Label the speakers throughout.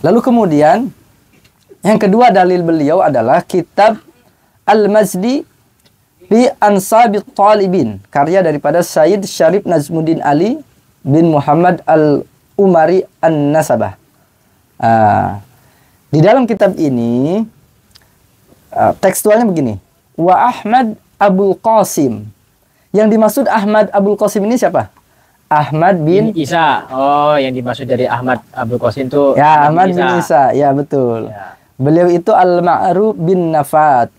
Speaker 1: Lalu kemudian yang kedua dalil beliau adalah kitab Al-Mazdi bi Ansabit Talibin, karya daripada Sayyid Syarif Nazmuddin Ali bin Muhammad Al-Umari An-Nasabah. Di dalam kitab ini tekstualnya begini. Wa Ahmad Abul Qasim. Yang dimaksud Ahmad Abul Qasim ini siapa? Ahmad bin
Speaker 2: Isa. Oh, yang dimaksud dari Ahmad Abul Qasim itu
Speaker 1: ya, Ahmad bin Isa. Ya, betul. Ya. Beliau itu Al-Ma'ruf bin Nafat.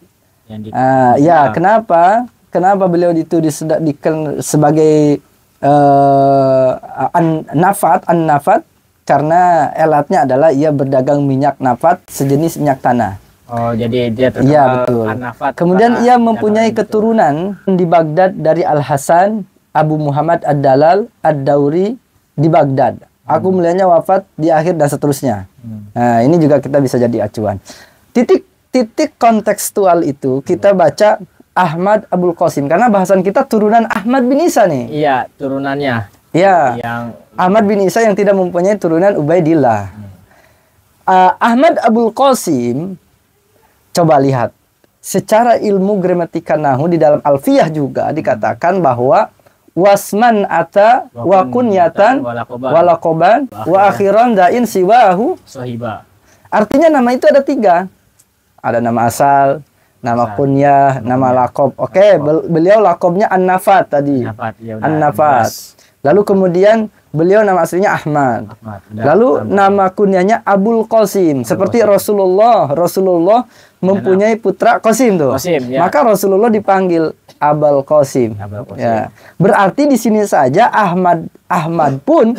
Speaker 1: Ya, kenapa? Kenapa beliau itu dikenal sebagai An-Nafat? Karena elatnya adalah ia berdagang minyak nafat sejenis minyak tanah.
Speaker 2: Oh, jadi dia terkenal.
Speaker 1: Ya, betul.
Speaker 2: An-Nafat.
Speaker 1: Kemudian ia mempunyai keturunan di Baghdad dari Al-Hasan, Abu Muhammad Ad-Dalal, Ad-Dauri di Baghdad. Aku melihatnya wafat di akhir dan seterusnya. Nah, ini juga kita bisa jadi acuan. Titik kontekstual itu kita baca Ahmad Abul Qasim. Karena bahasan kita turunan Ahmad bin Isa nih.
Speaker 2: Iya, turunannya.
Speaker 1: Ya,
Speaker 2: yang
Speaker 1: Ahmad bin Isa yang tidak mempunyai turunan Ubaidillah. Ahmad Abul Qasim, coba lihat. Secara ilmu gramatika nahu di dalam Alfiyah juga dikatakan bahwa wasman ata wa kunyatan walakoban wa akhiran dain siwahu
Speaker 2: sohiba.
Speaker 1: Artinya nama itu ada 3. Ada nama asal, nama kunyah, nama lakob. Oke, beliau lakobnya An-Nafat tadi. An-Nafat. Lalu kemudian beliau nama aslinya Ahmad. Lalu nama kunyahnya Abul Qasim. Seperti Rasulullah mempunyai putra Qasim tuh.
Speaker 2: Ya.
Speaker 1: Maka Rasulullah dipanggil Abul Qasim. Ya. Berarti di sini saja Ahmad pun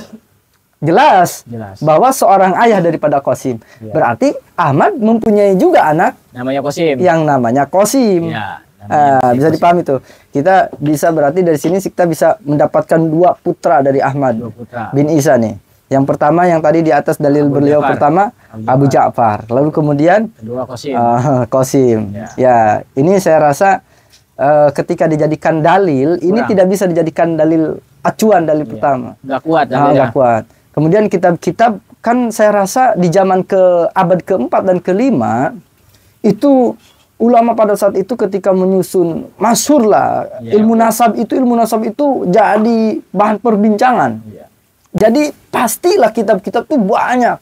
Speaker 1: jelas bahwa seorang ayah daripada Qasim. Ya. Berarti Ahmad mempunyai juga anak
Speaker 2: namanya Qasim.
Speaker 1: Yang namanya Qasim. Ya. Bisa dipahami tuh. Kita bisa berarti dari sini kita bisa mendapatkan 2 putra dari Ahmad bin Isa nih. Yang pertama yang tadi di atas dalil beliau pertama Abu Ja'far. Lalu kemudian
Speaker 2: kedua
Speaker 1: Qasim. Ya, ini saya rasa ketika dijadikan dalil ini tidak bisa dijadikan dalil acuan dalil pertama.
Speaker 2: Nggak kuat.
Speaker 1: Nggak kuat. Kemudian kitab-kitab kan saya rasa di zaman abad keempat dan kelima itu ulama pada saat itu ketika menyusun masyhur lah ilmu nasab itu jadi bahan perbincangan. Jadi pastilah kitab-kitab itu banyak.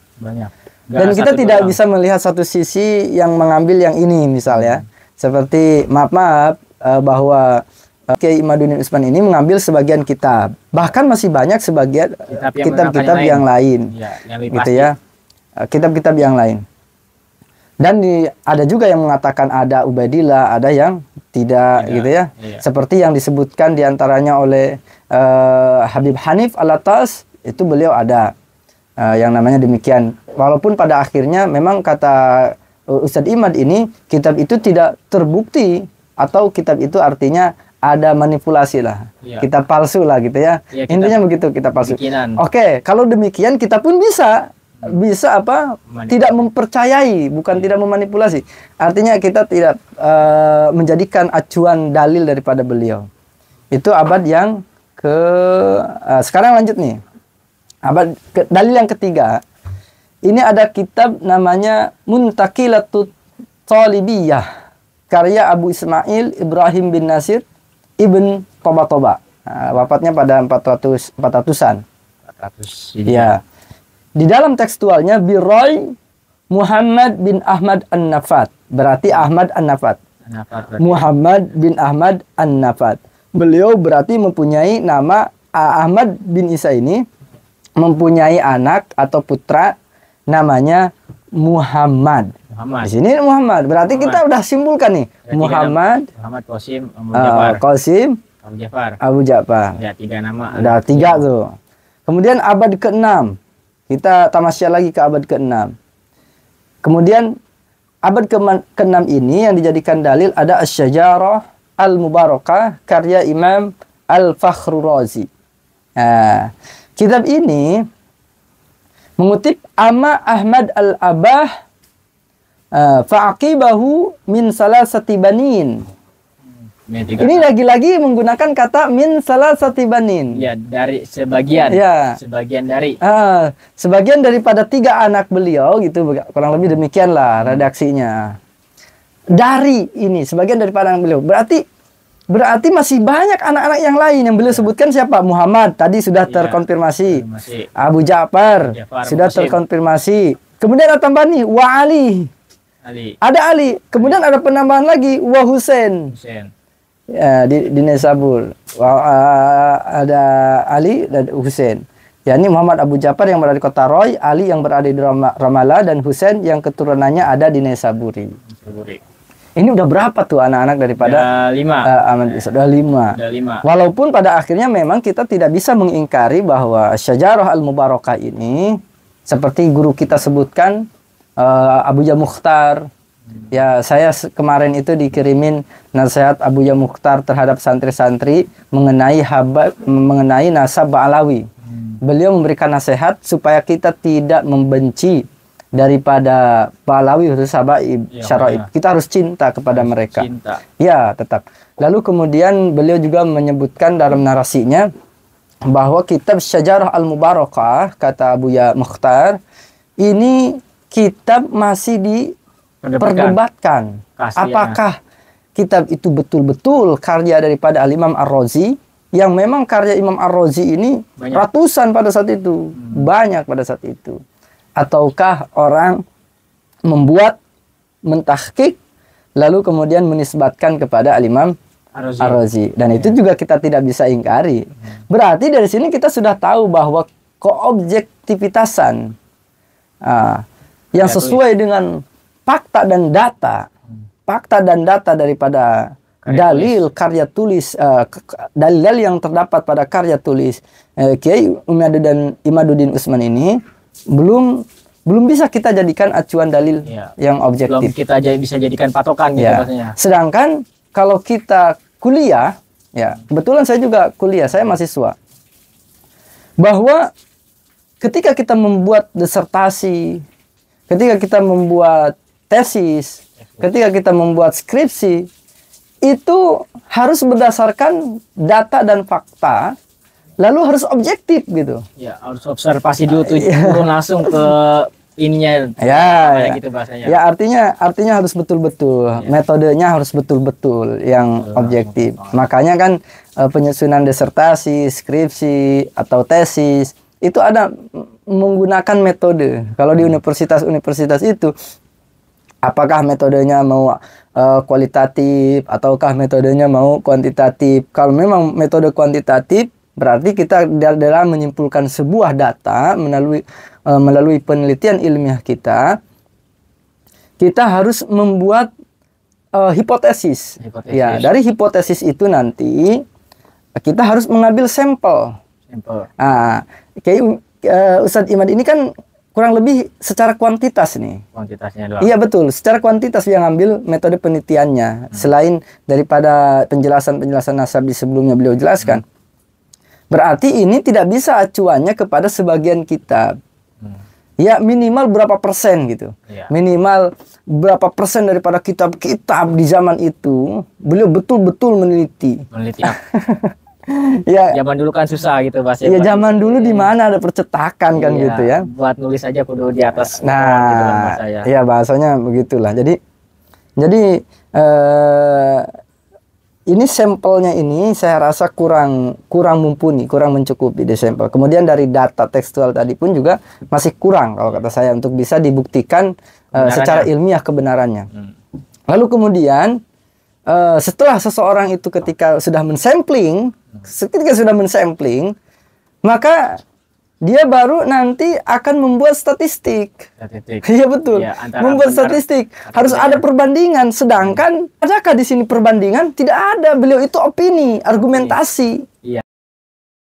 Speaker 1: Dan kita tidak bisa melihat satu sisi yang mengambil yang ini misalnya. Seperti maaf bahwa Kiai Imaduddin Utsman ini mengambil sebagian kitab. Bahkan masih banyak sebagian kitab-kitab yang lain. Gitu ya. Kitab-kitab yang lain. Dan ada juga yang mengatakan ada Ubaidillah, ada yang tidak gitu ya. Seperti yang disebutkan diantaranya oleh Habib Hanif Al-Attas, itu beliau ada yang namanya demikian. Walaupun pada akhirnya memang kata Ustadz Imad ini, kitab itu tidak terbukti atau kitab itu artinya ada manipulasi lah. Kitab palsu lah gitu ya. Intinya begitu, kitab palsu. Oke, kalau demikian kita pun bisa tidak mempercayai, bukan tidak memanipulasi. Artinya kita tidak menjadikan acuan dalil daripada beliau. Itu abad yang sekarang lanjut nih. Dalil yang ketiga. Ini ada kitab namanya Muntaqilatut Talibiyah, karya Abu Ismail Ibrahim bin Nasir Ibn Toba. Wafatnya pada 400-an. 400. Ya. Di dalam tekstualnya Biroy Muhammad bin Ahmad An-Nafat. Berarti Ahmad An-Nafat. Muhammad bin Ahmad An-Nafat. Beliau berarti mempunyai nama Ahmad bin Isa ini mempunyai anak atau putra namanya Muhammad. Di sini Muhammad. Berarti kita udah simpulkan nih. Muhammad
Speaker 2: Qasim, Abu Ja'far.
Speaker 1: Qasim, Abu Ja'far.
Speaker 2: Ya, 3 nama.
Speaker 1: Udah 3 tuh. Kemudian abad ke-6. Kita tamasya lagi ke abad ke-6. Kemudian abad ke-6 ini yang dijadikan dalil ada Asy-Syajarah Al-Mubarakah karya Imam Al-Fakhrur Razi. Nah, kitab ini mengutip Ama Ahmad Al-Abah fa'aqibahu min salasati banin. Ini lagi-lagi menggunakan kata min salah satibanin.
Speaker 2: Ya, dari sebagian.
Speaker 1: Ya.
Speaker 2: Sebagian dari.
Speaker 1: Sebagian daripada 3 anak beliau gitu, kurang lebih demikianlah redaksinya. Dari ini sebagian daripada anak beliau. Berarti masih banyak anak-anak yang lain yang beliau sebutkan siapa? Muhammad tadi sudah terkonfirmasi. Abu Ja'far sudah terkonfirmasi. Kemudian ada tambahan nih wa Ali. Ada Ali. Kemudian ada penambahan lagi wa Husain. Ya, di Naisabur. Ada Ali dan Husain. Ya, ini Muhammad Abu Ja'far yang berada di kota Roy, Ali yang berada di Ramallah, dan Husain yang keturunannya ada di Naisaburi. Ini udah berapa tuh anak-anak daripada
Speaker 2: 5.
Speaker 1: Sudah 5. Walaupun pada akhirnya memang kita tidak bisa mengingkari bahwa Syajarah Al-Mubarakah ini seperti guru kita sebutkan Abu Ya Mukhtar. Ya, saya kemarin itu dikirimin nasihat Abu Ya Mukhtar terhadap santri-santri mengenai nasab Ba'alawi. Beliau memberikan nasihat supaya kita tidak membenci daripada Ba'alawi khusus Habaib Syara'ib. Kita harus cinta kepada mereka. Ya, tetap. Lalu kemudian beliau juga menyebutkan dalam narasinya bahwa kitab Syajarah Al-Mubarakah, kata Abu Ya Mukhtar, ini kitab masih diperdebatkan. Apakah kitab itu betul-betul karya daripada Al-Imam Ar-Razi, yang memang karya Imam Ar-Razi ini ratusan pada saat itu, banyak pada saat itu. Ataukah orang membuat, mentahqiq, lalu kemudian menisbatkan kepada Al-Imam Ar-Razi. Dan itu juga kita tidak bisa ingkari. Berarti dari sini kita sudah tahu bahwa keobjektivitasan yang sesuai dengan fakta dan data daripada dalil karya tulis, dalil yang terdapat pada karya tulis Kiai Imaduddin Utsman ini belum bisa kita jadikan acuan dalil yang objektif.
Speaker 2: Belum kita bisa jadikan patokan gitu maksudnya.
Speaker 1: Sedangkan kalau kita kuliah, ya kebetulan saya juga kuliah, saya mahasiswa, bahwa ketika kita membuat disertasi, ketika kita membuat tesis, ketika kita membuat skripsi, itu harus berdasarkan data dan fakta, lalu harus objektif gitu.
Speaker 2: Ya, harus observasi dulu tuh, turun langsung ke ininya. Gitu bahasanya.
Speaker 1: Ya, artinya harus betul-betul, metodenya harus betul-betul yang objektif. Makanya kan penyusunan disertasi, skripsi atau tesis itu ada menggunakan metode. Kalau di universitas-universitas itu, apakah metodenya mau kualitatif ataukah metodenya mau kuantitatif? Kalau memang metode kuantitatif, berarti kita dalam menyimpulkan sebuah data melalui penelitian ilmiah kita harus membuat hipotesis. Ya, dari hipotesis itu nanti kita harus mengambil sampel. Kayak Ustadz Imad ini kan kurang lebih secara kuantitas nih.
Speaker 2: Kuantitasnya doang.
Speaker 1: Iya betul, secara kuantitas yang ambil metode penelitiannya. Selain daripada penjelasan nasab di sebelumnya beliau jelaskan. Berarti ini tidak bisa acuannya kepada sebagian kitab. Ya minimal berapa persen gitu. Minimal berapa persen daripada kitab-kitab di zaman itu beliau betul-betul meneliti.
Speaker 2: Ya, zaman dulu kan susah gitu bahasa.
Speaker 1: Ya zaman dulu di mana ada percetakan kan gitu ya.
Speaker 2: Buat nulis aja kudu di atas.
Speaker 1: Nah, gitu ya bahasanya begitulah. Jadi ini sampelnya ini saya rasa kurang mumpuni, kurang mencukupi di sampel. Kemudian dari data tekstual tadi pun juga masih kurang kalau kata saya untuk bisa dibuktikan secara ilmiah kebenarannya. Lalu kemudian setelah seseorang itu ketika sudah mensampling, maka dia baru nanti akan membuat statistik. Iya betul. Ya, membuat statistik harus ada perbandingan. Sedangkan adakah di sini perbandingan? Tidak ada. Beliau itu opini, argumentasi.